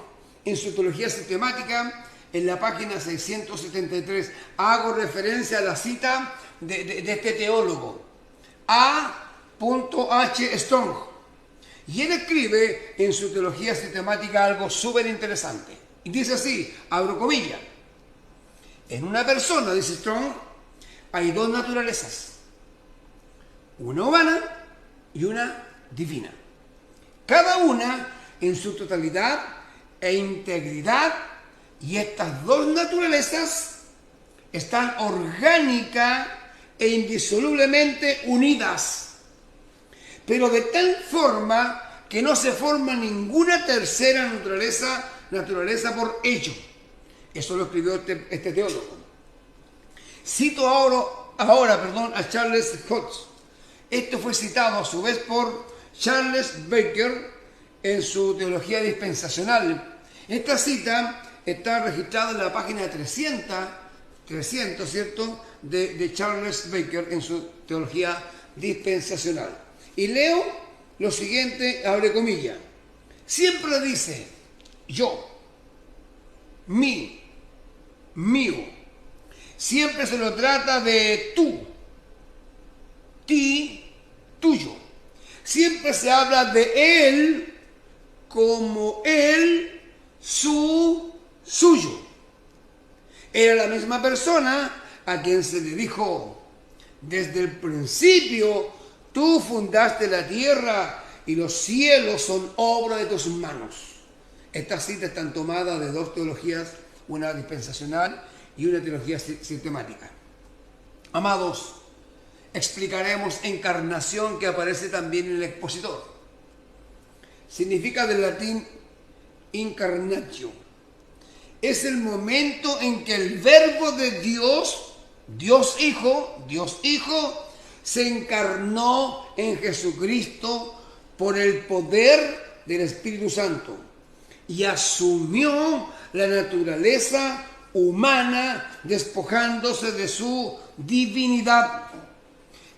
en su teología sistemática en la página 673. Hago referencia a la cita de este teólogo, A.H. Strong. Y él escribe en su teología sistemática algo súper interesante. Y dice así, abro comillas: en una persona, dice Strong, hay dos naturalezas, una humana y una divina. Cada una en su totalidad e integridad, y estas dos naturalezas están orgánica e indisolublemente unidas, pero de tal forma que no se forma ninguna tercera naturaleza por ello. Eso lo escribió este teólogo. Cito ahora a Charles Hodge. Esto fue citado a su vez por Charles Baker en su teología dispensacional. Esta cita está registrada en la página 300, ¿cierto?, de Charles Baker en su teología dispensacional. Y leo lo siguiente, abre comillas. Siempre dice yo, mí, mío. Siempre se lo trata de tú, ti, tuyo. Siempre se habla de él como él, su, suyo. Era la misma persona a quien se le dijo: desde el principio tú fundaste la tierra y los cielos son obra de tus manos. Estas citas están tomadas de dos teologías, una dispensacional y una teología sistemática. Amados, explicaremos encarnación, que aparece también en el expositor. Significa del latín incarnatio. Es el momento en que el verbo de Dios, Dios Hijo, se encarnó en Jesucristo por el poder del Espíritu Santo y asumió la naturaleza humana, despojándose de su divinidad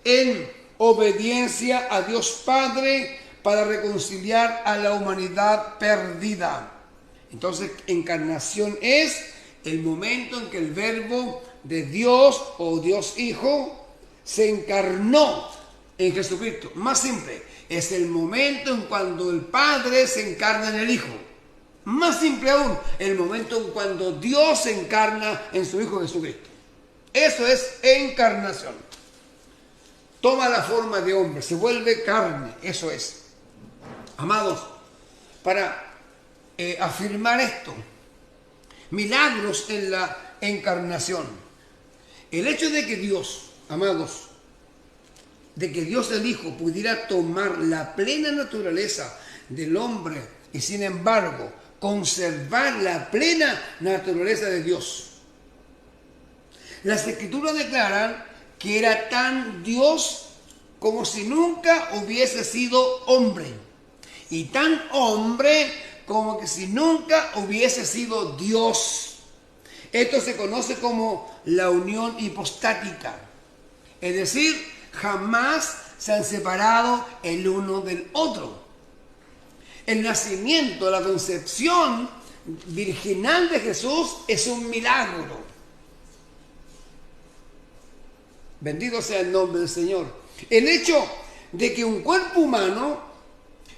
en obediencia a Dios Padre para reconciliar a la humanidad perdida. Entonces, encarnación es el momento en que el verbo de Dios o Dios Hijo se encarnó en Jesucristo. Más simple, es el momento en cuando el Padre se encarna en el Hijo. Más simple aún, el momento en cuando Dios se encarna en su Hijo Jesucristo. Eso es encarnación. Toma la forma de hombre, se vuelve carne, eso es. Amados, para afirmar esto, milagros en la encarnación. El hecho de que Dios, amados, de que Dios el Hijo pudiera tomar la plena naturaleza del hombre y sin embargo conservar la plena naturaleza de Dios. Las Escrituras declaran que era tan Dios como si nunca hubiese sido hombre, y tan hombre como que si nunca hubiese sido Dios. Esto se conoce como la unión hipostática, es decir, jamás se han separado el uno del otro. El nacimiento, la concepción virginal de Jesús es un milagro. Bendito sea el nombre del Señor. El hecho de que un cuerpo humano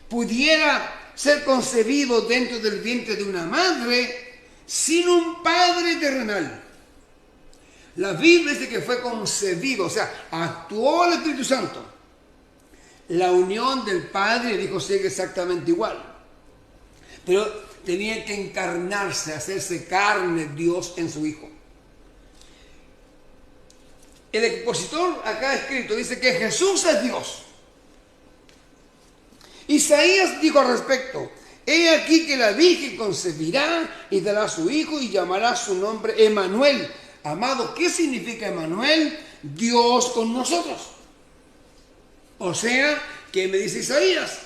pudiera ser concebido dentro del vientre de una madre sin un padre terrenal. La Biblia dice que fue concebido, o sea, actuó el Espíritu Santo. La unión del Padre y el Hijo sigue exactamente igual. Pero tenía que encarnarse, hacerse carne Dios en su Hijo. El expositor acá escrito dice que Jesús es Dios. Isaías dijo al respecto: he aquí que la Virgen concebirá y dará a su Hijo y llamará su nombre Emmanuel. Amado, ¿qué significa Emmanuel? Dios con nosotros. O sea, ¿qué me dice Isaías?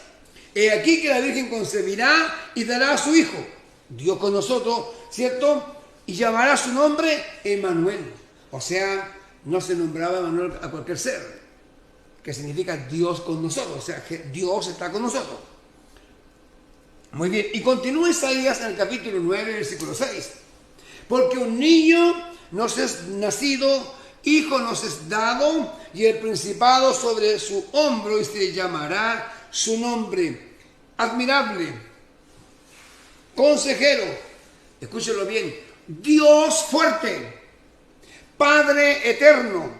He aquí que la Virgen concebirá y dará a su Hijo, Dios con nosotros, ¿cierto? Y llamará su nombre Emmanuel. O sea, no se nombraba Emmanuel a cualquier ser, que significa Dios con nosotros, o sea, que Dios está con nosotros. Muy bien, y continúa Isaías en el capítulo 9, versículo 6. Porque un niño nos es nacido, hijo nos es dado, y el principado sobre su hombro, y se llamará su nombre admirable, consejero, escúchelo bien, Dios fuerte, Padre eterno,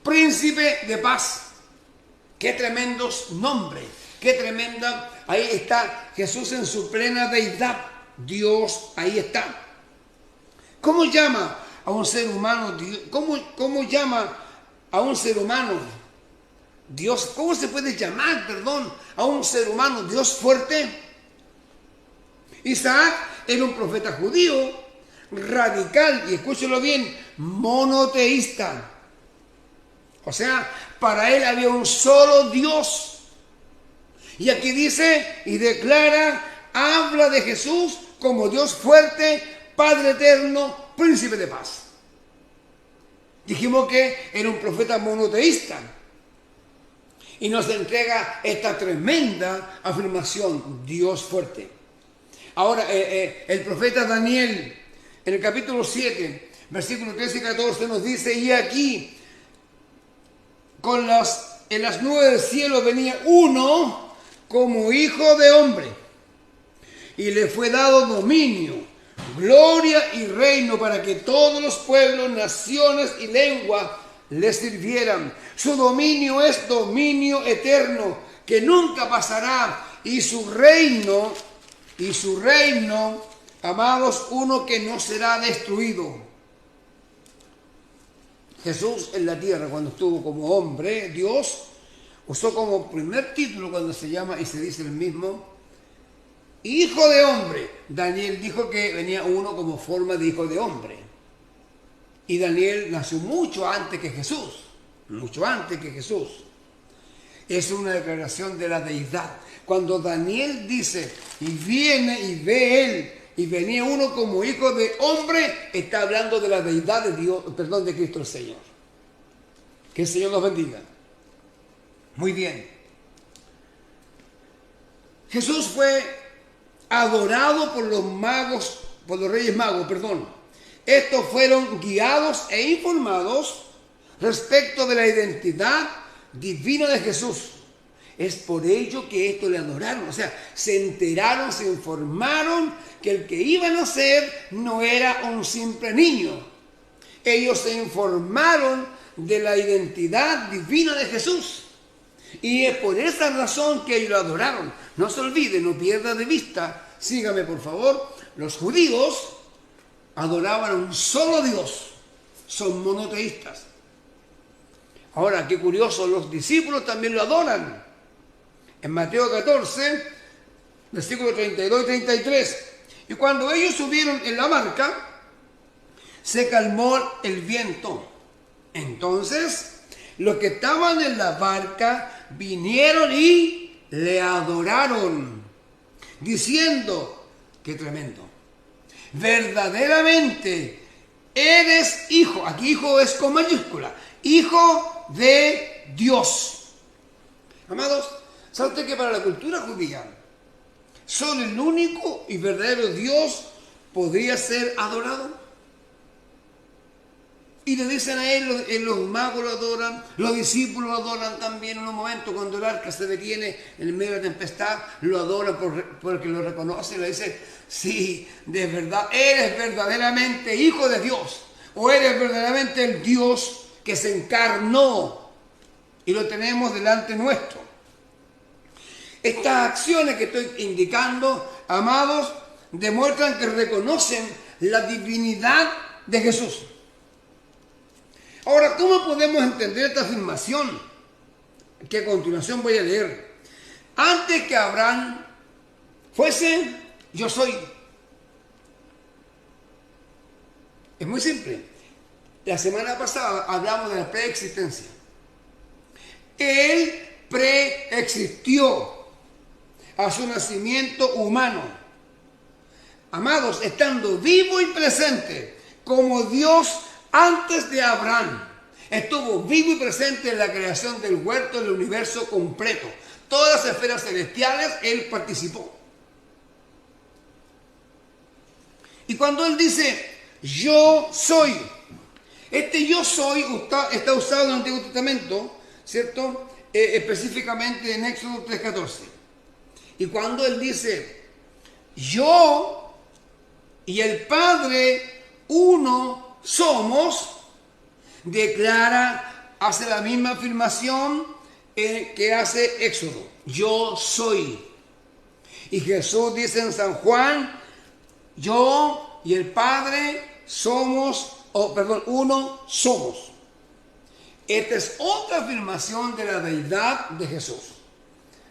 príncipe de paz. Qué tremendos nombres, qué tremenda. Ahí está Jesús en su plena deidad. Dios ahí está. ¿Cómo llama a un ser humano Dios? ¿Cómo llama a un ser humano Dios? ¿Cómo se puede llamar, a un ser humano Dios fuerte? Isaac era un profeta judío, radical, y escúchelo bien, monoteísta. O sea, para él había un solo Dios. Y aquí dice y declara, habla de Jesús como Dios fuerte, Padre eterno, príncipe de paz. Dijimos que era un profeta monoteísta. Y nos entrega esta tremenda afirmación, Dios fuerte. Ahora, el profeta Daniel, en el capítulo 7, versículos 13 y 14, nos dice, y aquí, en las nubes del cielo venía uno como hijo de hombre, y le fue dado dominio, gloria y reino para que todos los pueblos, naciones y lenguas le sirvieran. Su dominio es dominio eterno, que nunca pasará, y su reino, amados, uno que no será destruido. Jesús en la tierra, cuando estuvo como hombre, Dios usó como primer título cuando se llama y se dice el mismo, Hijo de hombre. Daniel dijo que venía uno como forma de hijo de hombre. Y Daniel nació mucho antes que Jesús. Mucho antes que Jesús. Es una declaración de la deidad. Cuando Daniel dice, y viene y ve él, y venía uno como hijo de hombre, está hablando de la deidad de Dios, perdón, de Cristo el Señor. Que el Señor nos bendiga. Muy bien. Jesús fue adorado por los magos, por los reyes magos, perdón. Estos fueron guiados e informados respecto de la identidad divina de Jesús. Es por ello que estos le adoraron. O sea, se enteraron, se informaron que el que iba a nacer no era un simple niño. Ellos se informaron de la identidad divina de Jesús. Y es por esa razón que ellos lo adoraron. No se olvide, no pierda de vista, sígame por favor, los judíos adoraban a un solo Dios, son monoteístas. Ahora, qué curioso, los discípulos también lo adoran. En Mateo 14, versículos 32 y 33. Y cuando ellos subieron en la barca, se calmó el viento. Entonces, los que estaban en la barca vinieron y le adoraron, diciendo, qué tremendo, verdaderamente eres hijo, aquí hijo es con mayúscula, hijo de Dios. Amados, ¿sabe usted que para la cultura judía solo el único y verdadero Dios podría ser adorado? Y le dicen a él, los magos lo adoran, los discípulos lo adoran también en un momento cuando el arca se detiene en medio de la tempestad, lo adoran porque lo reconocen, le dicen, sí, de verdad, eres verdaderamente hijo de Dios, o eres verdaderamente el Dios que se encarnó y lo tenemos delante nuestro. Estas acciones que estoy indicando, amados, demuestran que reconocen la divinidad de Jesús. Ahora, ¿cómo podemos entender esta afirmación que a continuación voy a leer? Antes que Abraham fuese, yo soy. Es muy simple. La semana pasada hablamos de la preexistencia. Él preexistió a su nacimiento humano. Amados, estando vivo y presente como Dios antes de Abraham, estuvo vivo y presente en la creación del huerto del universo completo. Todas las esferas celestiales, él participó. Y cuando él dice, yo soy, este yo soy está usado en el Antiguo Testamento, ¿cierto? Específicamente en Éxodo 3:14. Y cuando él dice, yo y el Padre uno somos, declara, hace la misma afirmación que hace Éxodo, yo soy. Y Jesús dice en San Juan, yo y el Padre somos, uno somos. Esta es otra afirmación de la deidad de Jesús.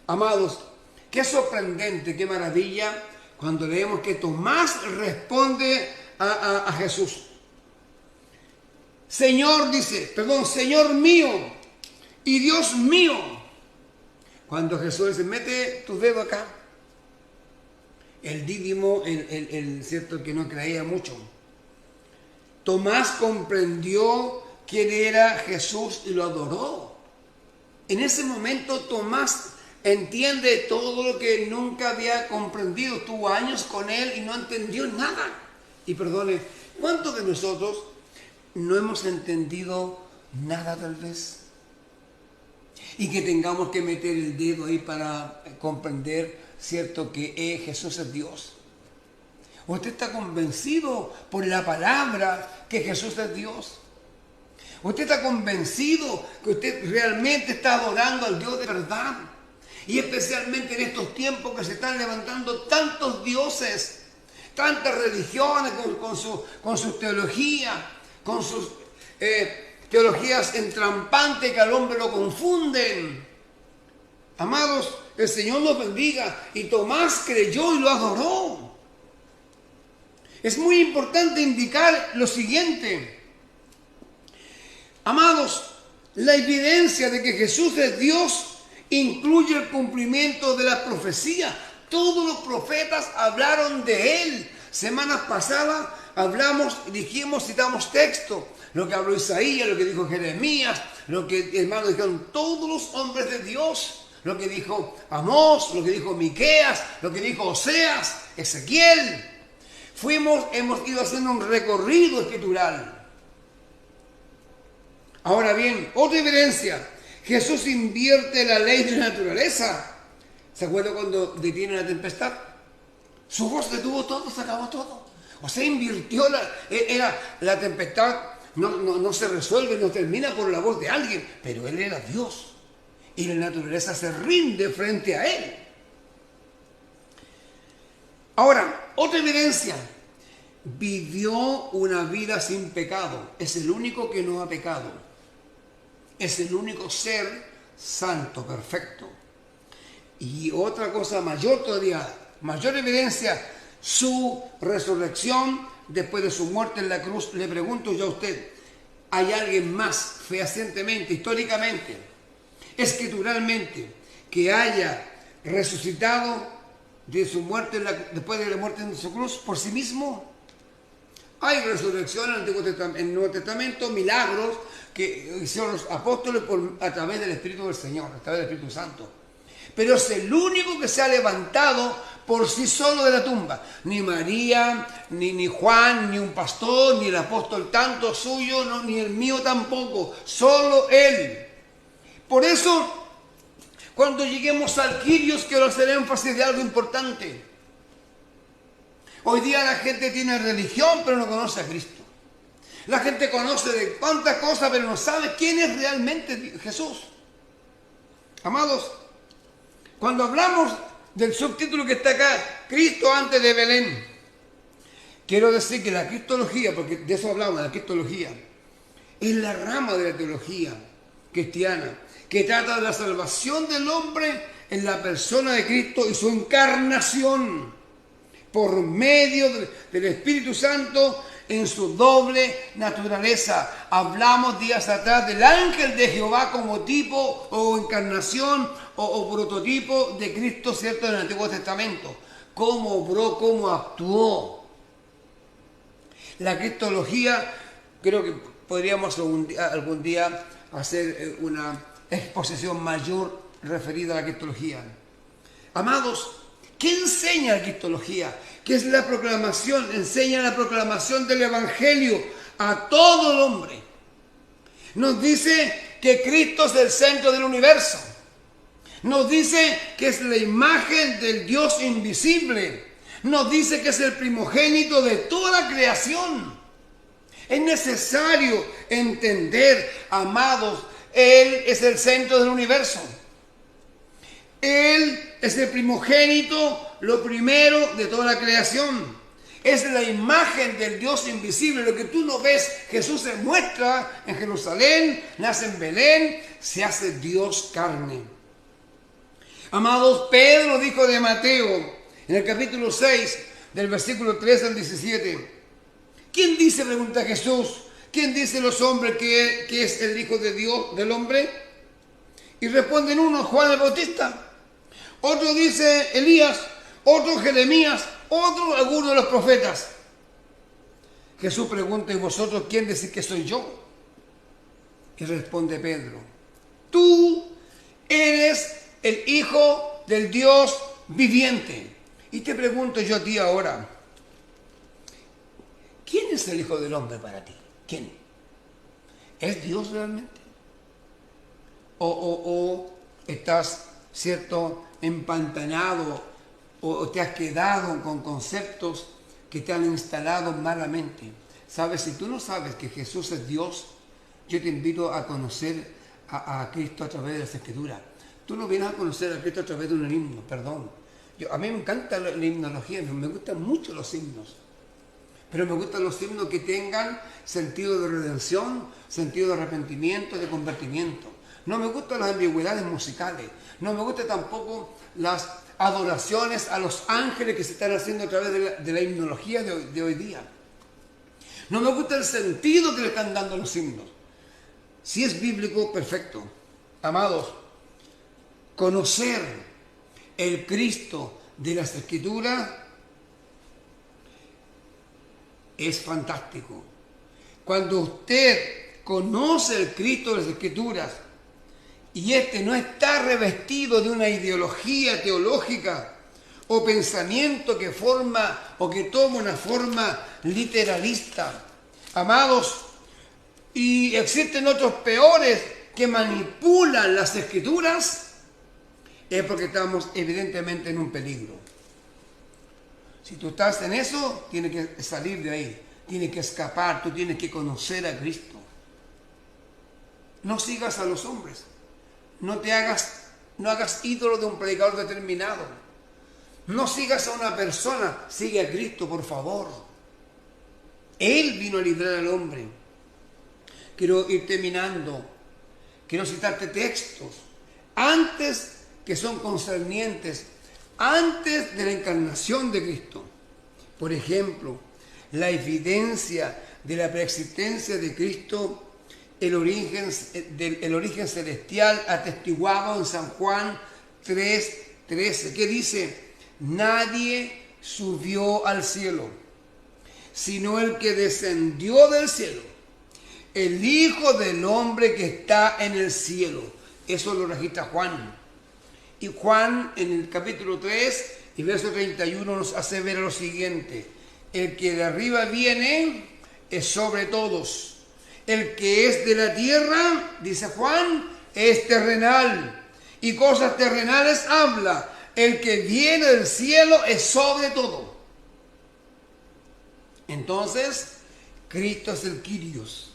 Amados, qué sorprendente, qué maravilla cuando leemos que Tomás responde a Jesús. Señor, dice, Señor mío y Dios mío. Cuando Jesús dice, mete tu dedo acá. El Dídimo, el cierto que no creía mucho. Tomás comprendió quién era Jesús y lo adoró. En ese momento Tomás entiende todo lo que nunca había comprendido. Estuvo años con él y no entendió nada. Y perdone, ¿cuántos de nosotros no hemos entendido nada tal vez? Y que tengamos que meter el dedo ahí para comprender, cierto, que Jesús es Dios. ¿Usted está convencido por la palabra que Jesús es Dios? ¿Usted está convencido que usted realmente está adorando al Dios de verdad? Y especialmente en estos tiempos que se están levantando tantos dioses, tantas religiones con su teología, con sus teologías entrampantes que al hombre lo confunden. Amados, el Señor nos bendiga. Y Tomás creyó y lo adoró. Es muy importante indicar lo siguiente. Amados, la evidencia de que Jesús es Dios incluye el cumplimiento de la profecía. Todos los profetas hablaron de Él. Semanas pasadas citamos texto. Lo que habló Isaías, lo que dijo Jeremías, lo que hermanos dijeron todos los hombres de Dios. Lo que dijo Amós, lo que dijo Miqueas, lo que dijo Oseas, Ezequiel. Hemos ido haciendo un recorrido escritural. Ahora bien, otra evidencia. Jesús invierte la ley de la naturaleza. ¿Se acuerdan cuando detiene la tempestad? Su voz detuvo todo, se acabó todo. O sea, invirtió la tempestad. No se resuelve, no termina por la voz de alguien. Pero Él era Dios. Y la naturaleza se rinde frente a Él. Ahora, otra evidencia. Vivió una vida sin pecado. Es el único que no ha pecado. Es el único ser santo, perfecto. Y otra cosa mayor todavía, mayor evidencia, su resurrección después de su muerte en la cruz. Le pregunto yo a usted, ¿hay alguien más fehacientemente, históricamente, escrituralmente, que haya resucitado de su muerte después de la muerte en su cruz por sí mismo? Hay resurrección en el Nuevo Testamento, milagros que hicieron los apóstoles a través del Espíritu del Señor, a través del Espíritu Santo. Pero es el único que se ha levantado por sí solo de la tumba. Ni María, ni Juan, ni un pastor, ni el apóstol tanto suyo, no, ni el mío tampoco. Solo Él. Por eso, cuando lleguemos al Kyrios, quiero hacer énfasis de algo importante. Hoy día la gente tiene religión, pero no conoce a Cristo. La gente conoce de cuántas cosas, pero no sabe quién es realmente Jesús. Amados, cuando hablamos del subtítulo que está acá, Cristo antes de Belén, quiero decir que la cristología, porque de eso hablamos, la cristología, es la rama de la teología cristiana que trata de la salvación del hombre en la persona de Cristo y su encarnación por medio del Espíritu Santo en su doble naturaleza. Hablamos días atrás del ángel de Jehová como tipo o encarnación o prototipo de Cristo, ¿cierto?, en el Antiguo Testamento. Cómo obró, cómo actuó. La cristología, creo que podríamos algún día hacer una exposición mayor referida a la cristología. Amados, ¿qué enseña la cristología? ¿Qué es la proclamación? Enseña la proclamación del Evangelio a todo el hombre. Nos dice que Cristo es el centro del universo. Nos dice que es la imagen del Dios invisible. Nos dice que es el primogénito de toda la creación. Es necesario entender, amados, Él es el centro del universo. Él es el primogénito, lo primero de toda la creación. Es la imagen del Dios invisible. Lo que tú no ves, Jesús se muestra en Jerusalén, nace en Belén, se hace Dios carne. Amados, Pedro dijo de Mateo, en el capítulo 6, del versículo 3 al 17. ¿Quién dice, pregunta Jesús, quién dice los hombres que es el Hijo de Dios, del hombre? Y responden unos, Juan el Bautista. Otro dice Elías, otro Jeremías, otro alguno de los profetas. Jesús pregunta, ¿y vosotros quién decís que soy yo? Y responde Pedro, tú eres el Hijo del Dios viviente. Y te pregunto yo a ti ahora, ¿quién es el Hijo del Hombre para ti? ¿Quién? ¿Es Dios realmente? ¿O estás, cierto, empantanado o te has quedado con conceptos que te han instalado malamente? ¿Sabes? Si tú no sabes que Jesús es Dios, yo te invito a conocer a Cristo a través de las Escrituras. Tú no vienes a conocer a Cristo a través de un himno, perdón. A mí me encanta la himnología, me gustan mucho los himnos. Pero me gustan los himnos que tengan sentido de redención, sentido de arrepentimiento, de convertimiento. No me gustan las ambigüedades musicales. No me gustan tampoco las adoraciones a los ángeles que se están haciendo a través de la himnología de hoy día. No me gusta el sentido que le están dando los himnos. Si es bíblico, perfecto. Amados, conocer el Cristo de las Escrituras es fantástico. Cuando usted conoce el Cristo de las Escrituras y este no está revestido de una ideología teológica o pensamiento que forma o que toma una forma literalista, amados, y existen otros peores que manipulan las Escrituras, es porque estamos evidentemente en un peligro. Si tú estás en eso, tienes que salir de ahí, tienes que escapar, tú tienes que conocer a Cristo. No sigas a los hombres, no hagas ídolo de un predicador determinado, no sigas a una persona, sigue a Cristo, por favor. Él vino a librar al hombre. Quiero ir terminando, quiero citarte textos antes que son concernientes antes de la encarnación de Cristo. Por ejemplo, la evidencia de la preexistencia de Cristo, el origen celestial atestiguado en San Juan 3:13, que dice: nadie subió al cielo, sino el que descendió del cielo, el Hijo del Hombre que está en el cielo. Eso lo registra Juan. Y Juan en el capítulo 3 y verso 31 nos hace ver lo siguiente: el que de arriba viene es sobre todos. El que es de la tierra, dice Juan, es terrenal, y cosas terrenales habla. El que viene del cielo es sobre todo. Entonces, Cristo es el Kyrios.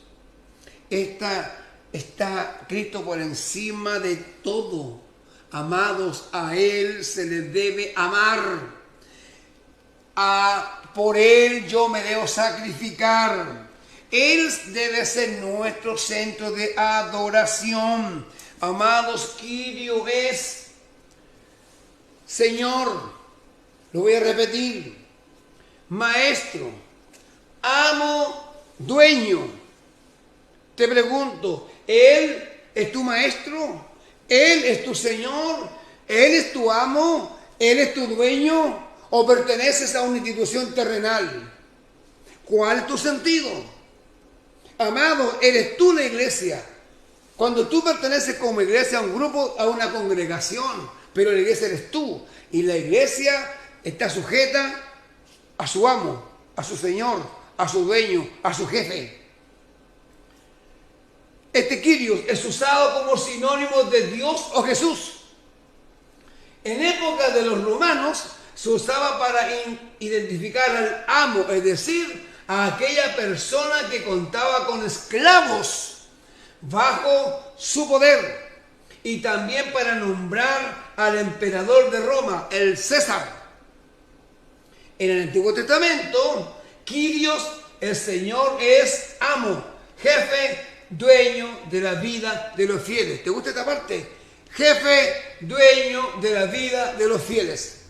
Está Cristo por encima de todo. Amados, a Él se le debe amar. Por Él yo me debo sacrificar. Él debe ser nuestro centro de adoración. Amados, Kyrios es Señor. Lo voy a repetir: Maestro, amo, dueño. Te pregunto, ¿Él es tu maestro? ¿Él es tu Señor? ¿Él es tu amo? ¿Él es tu dueño? ¿O perteneces a una institución terrenal? ¿Cuál es tu sentido? Amado, eres tú la iglesia. Cuando tú perteneces como iglesia a un grupo, a una congregación, pero la iglesia eres tú. Y la iglesia está sujeta a su amo, a su Señor, a su dueño, a su jefe. Este Kyrios es usado como sinónimo de Dios o Jesús. En época de los romanos se usaba para identificar al amo, es decir, a aquella persona que contaba con esclavos bajo su poder, y también para nombrar al emperador de Roma, el César. En el Antiguo Testamento, Kyrios, el Señor, es amo, jefe, dueño de la vida de los fieles. ¿Te gusta esta parte? Jefe, dueño de la vida de los fieles.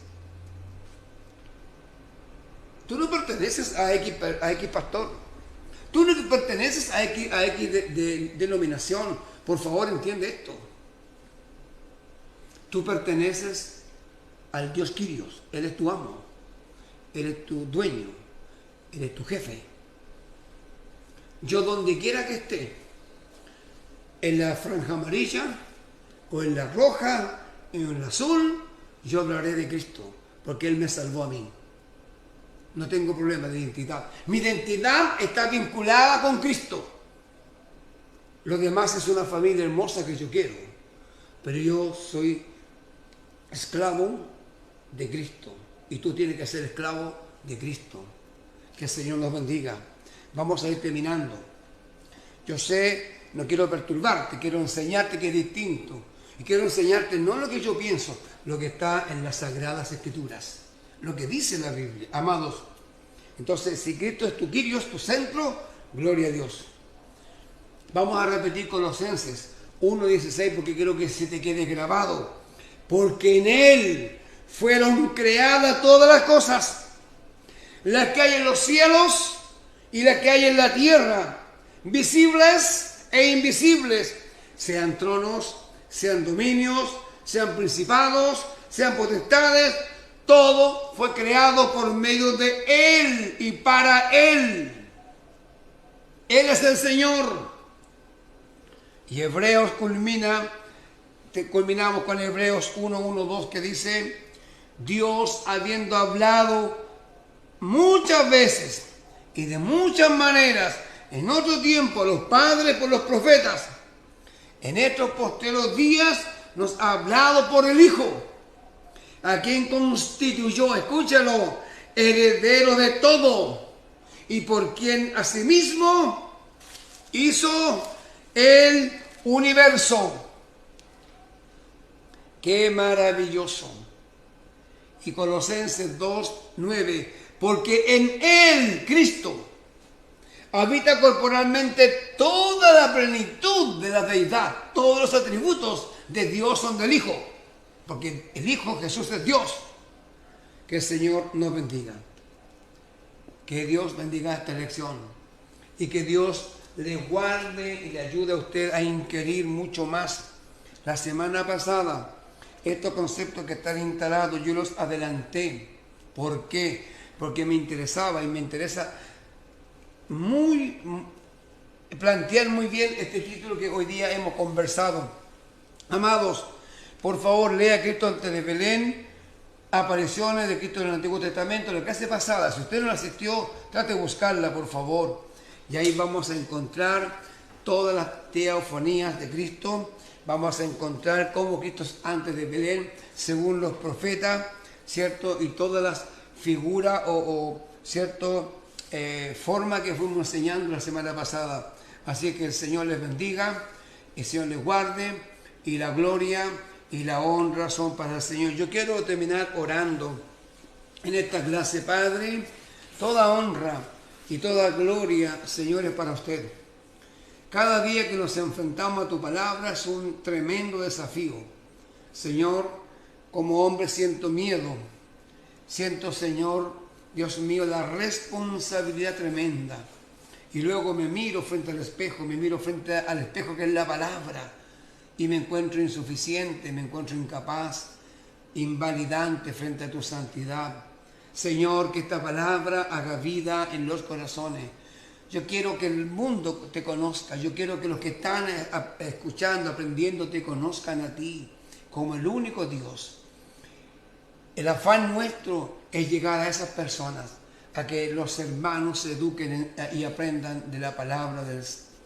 Tú no perteneces a X pastor. Tú no perteneces a X denominación. Por favor, entiende esto. Tú perteneces al Dios Kyrios. Él es tu amo. Él es tu dueño. Él es tu jefe. Yo donde quiera que esté, en la franja amarilla, o en la roja, o en la azul, yo hablaré de Cristo, porque Él me salvó a mí. No tengo problema de identidad. Mi identidad está vinculada con Cristo. Lo demás es una familia hermosa que yo quiero, pero yo soy esclavo de Cristo, y tú tienes que ser esclavo de Cristo. Que el Señor nos bendiga. Vamos a ir terminando. Yo sé, no quiero perturbarte, quiero enseñarte que es distinto. Y quiero enseñarte no lo que yo pienso, lo que está en las Sagradas Escrituras, lo que dice la Biblia, amados. Entonces, si Cristo es tu Kyrios, tu centro, gloria a Dios. Vamos a repetir Colosenses 1:16 porque quiero que se te quede grabado. Porque en Él fueron creadas todas las cosas, las que hay en los cielos y las que hay en la tierra, visibles e invisibles, sean tronos, sean dominios, sean principados, sean potestades, todo fue creado por medio de Él y para Él. Él es el Señor. Y Hebreos culminamos con Hebreos 1:1-2 que dice, Dios habiendo hablado muchas veces y de muchas maneras en otro tiempo a los padres por los profetas, en estos posteros días nos ha hablado por el Hijo, a quien constituyó, escúchalo, heredero de todo, y por quien asimismo hizo el universo. ¡Qué maravilloso! Y Colosenses 2:9, porque en Él, Cristo, habita corporalmente toda la plenitud de la deidad, todos los atributos de Dios son del Hijo, porque el Hijo Jesús es Dios. Que el Señor nos bendiga. Que Dios bendiga esta lección y que Dios le guarde y le ayude a usted a inquirir mucho más. La semana pasada, estos conceptos que están instalados, yo los adelanté. ¿Por qué? Porque me interesaba y me interesa plantear muy bien este título que hoy día hemos conversado. Amados, por favor, lea Cristo antes de Belén, apariciones de Cristo en el Antiguo Testamento, la clase pasada. Si usted no la asistió, trate de buscarla, por favor. Y ahí vamos a encontrar todas las teofanías de Cristo. Vamos a encontrar cómo Cristo es antes de Belén, según los profetas, ¿cierto? Y todas las figuras ¿cierto? Forma que fuimos enseñando la semana pasada. Así que el Señor les bendiga, el Señor les guarde, y la gloria y la honra son para el Señor. Yo quiero terminar orando en esta clase. Padre, toda honra y toda gloria, Señor, es para usted. Cada día que nos enfrentamos a tu palabra es un tremendo desafío. Señor, como hombre siento miedo. Siento, Señor, Dios mío, la responsabilidad tremenda. Y luego me miro frente al espejo que es la palabra. Y me encuentro insuficiente, me encuentro incapaz, invalidante frente a tu santidad. Señor, que esta palabra haga vida en los corazones. Yo quiero que el mundo te conozca. Yo quiero que los que están escuchando, aprendiendo, te conozcan a ti como el único Dios. El afán nuestro es llegar a esas personas, a que los hermanos se eduquen y aprendan de la palabra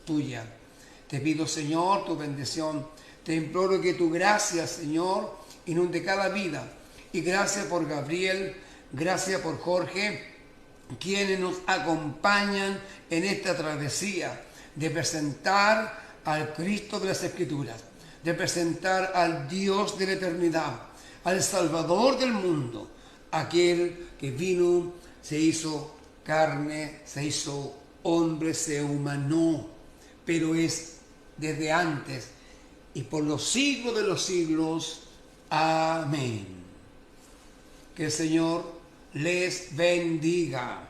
tuya. Te pido, Señor, tu bendición. Te imploro que tu gracia, Señor, inunde cada vida. Y gracias por Gabriel, gracias por Jorge, quienes nos acompañan en esta travesía de presentar al Cristo de las Escrituras, de presentar al Dios de la eternidad, al Salvador del mundo, aquel que vino, se hizo carne, se hizo hombre, se humanó, pero es desde antes y por los siglos de los siglos. Amén. Que el Señor les bendiga.